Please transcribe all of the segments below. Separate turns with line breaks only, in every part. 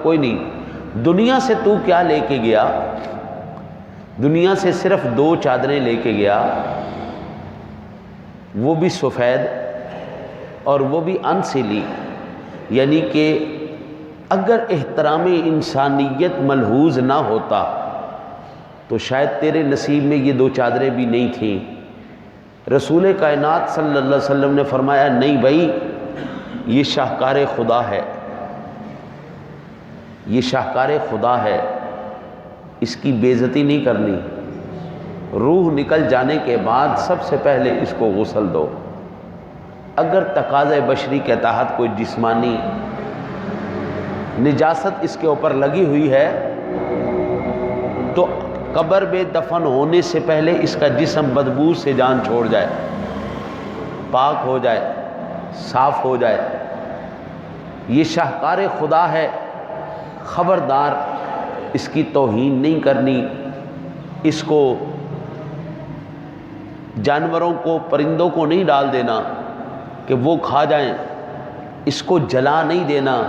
کوئی نہیں، دنیا سے تو کیا لے کے گیا؟ دنیا سے صرف 2 چادریں لے کے گیا، وہ بھی سفید اور وہ بھی ان سے لی، یعنی کہ اگر احترام انسانیت ملحوظ نہ ہوتا تو شاید تیرے نصیب میں یہ 2 چادریں بھی نہیں تھیں۔ رسول کائنات صلی اللہ علیہ وسلم نے فرمایا نہیں بھائی، یہ شاہکار خدا ہے، یہ شاہکار خدا ہے، اس کی بے عزتی نہیں کرنی۔ روح نکل جانے کے بعد سب سے پہلے اس کو غسل دو۔ اگر تقاضۂ بشری کے تحت کوئی جسمانی نجاست اس کے اوپر لگی ہوئی ہے تو قبر میں دفن ہونے سے پہلے اس کا جسم بدبو سے جان چھوڑ جائے، پاک ہو جائے، صاف ہو جائے۔ یہ شاہکار خدا ہے، خبردار اس کی توہین نہیں کرنی، اس کو جانوروں کو، پرندوں کو نہیں ڈال دینا کہ وہ کھا جائیں، اس کو جلا نہیں دینا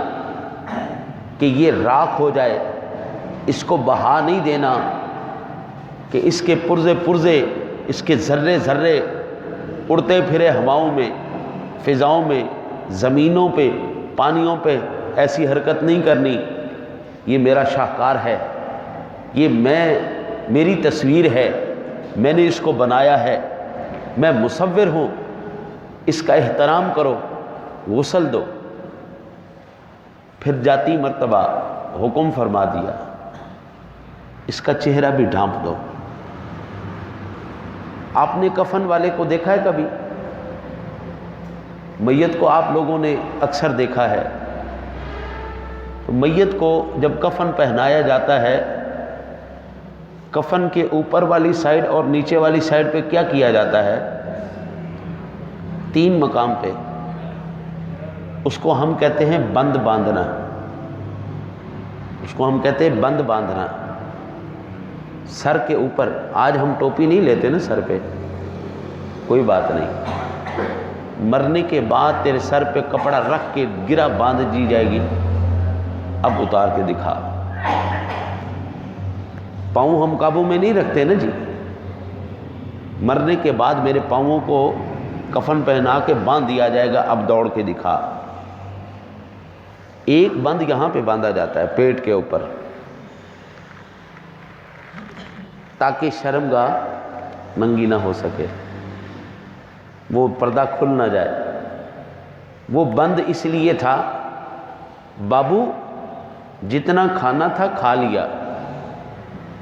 کہ یہ راکھ ہو جائے، اس کو بہا نہیں دینا کہ اس کے پرزے پرزے، اس کے ذرے ذرے اڑتے پھرے ہواؤں میں، فضاؤں میں، زمینوں پہ، پانیوں پہ، ایسی حرکت نہیں کرنی۔ یہ میرا شاہکار ہے، یہ میری تصویر ہے، میں نے اس کو بنایا ہے، میں مصور ہوں، اس کا احترام کرو، غسل دو۔ پھر جاتی مرتبہ حکم فرما دیا اس کا چہرہ بھی ڈھانپ دو۔ آپ نے کفن والے کو دیکھا ہے کبھی؟ میت کو آپ لوگوں نے اکثر دیکھا ہے، تو میت کو جب کفن پہنایا جاتا ہے، کفن کے اوپر والی سائڈ اور نیچے والی سائڈ پہ کیا کیا جاتا ہے؟ 3 مقام پہ اس کو ہم کہتے ہیں بند باندھنا، اس کو ہم کہتے ہیں بند باندھنا۔ سر کے اوپر، آج ہم ٹوپی نہیں لیتے نا سر پہ، کوئی بات نہیں، مرنے کے بعد تیرے سر پہ کپڑا رکھ کے گرہ باندھ دی جائے گی، اب اتار کے دکھا۔ پاؤں ہم قابو میں نہیں رکھتے نا جی، مرنے کے بعد میرے پاؤں کو کفن پہنا کے باندھ دیا جائے گا، اب دوڑ کے دکھا۔ ایک بند یہاں پہ باندھا جاتا ہے پیٹ کے اوپر، تاکہ شرمگاہ ننگی نہ ہو سکے، وہ پردہ کھل نہ جائے۔ وہ بند اس لیے تھا، بابو جتنا کھانا تھا کھا لیا،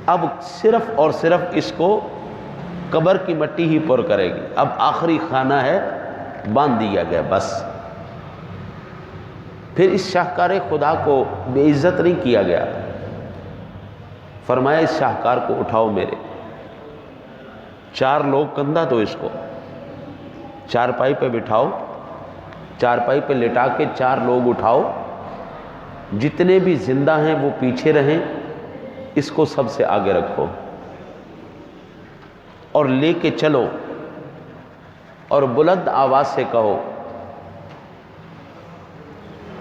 اب صرف اور صرف اس کو قبر کی مٹی ہی پر کرے گی، اب آخری کھانا ہے، باندھ دیا گیا بس۔ پھر اس شاہکار خدا کو بے عزت نہیں کیا گیا، فرمایا اس شاہکار کو اٹھاؤ میرے۔ 4 لوگ کندھا دو اس کو، چارپائی پہ بٹھاؤ، چارپائی پہ لٹا کے 4 لوگ اٹھاؤ، جتنے بھی زندہ ہیں وہ پیچھے رہیں، اس کو سب سے آگے رکھو اور لے کے چلو، اور بلند آواز سے کہو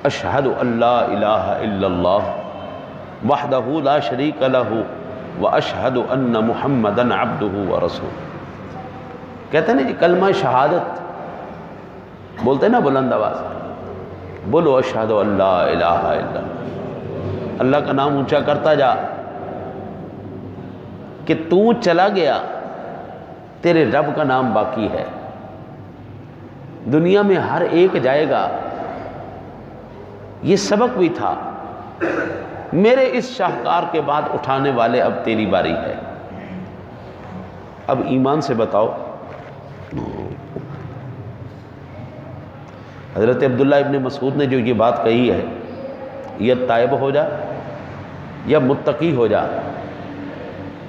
اشہد ان لا الہ الا اللہ وحدہ لا شریک لہ واشہد ان محمدا عبدہ ورسولہ۔ کہتے ہیں نا جی کلمہ شہادت بولتے ہیں نا بلند آواز، بولو اشہد ان لا الہ الا اللہ، اللہ کا نام اونچا کرتا جا کہ تو چلا گیا، تیرے رب کا نام باقی ہے، دنیا میں ہر ایک جائے گا۔ یہ سبق بھی تھا، میرے اس شاہکار کے بعد اٹھانے والے اب تیری باری ہے۔ اب ایمان سے بتاؤ، حضرت عبداللہ ابن مسعود نے جو یہ بات کہی ہے، یا تائب ہو جا یا متقی ہو جا،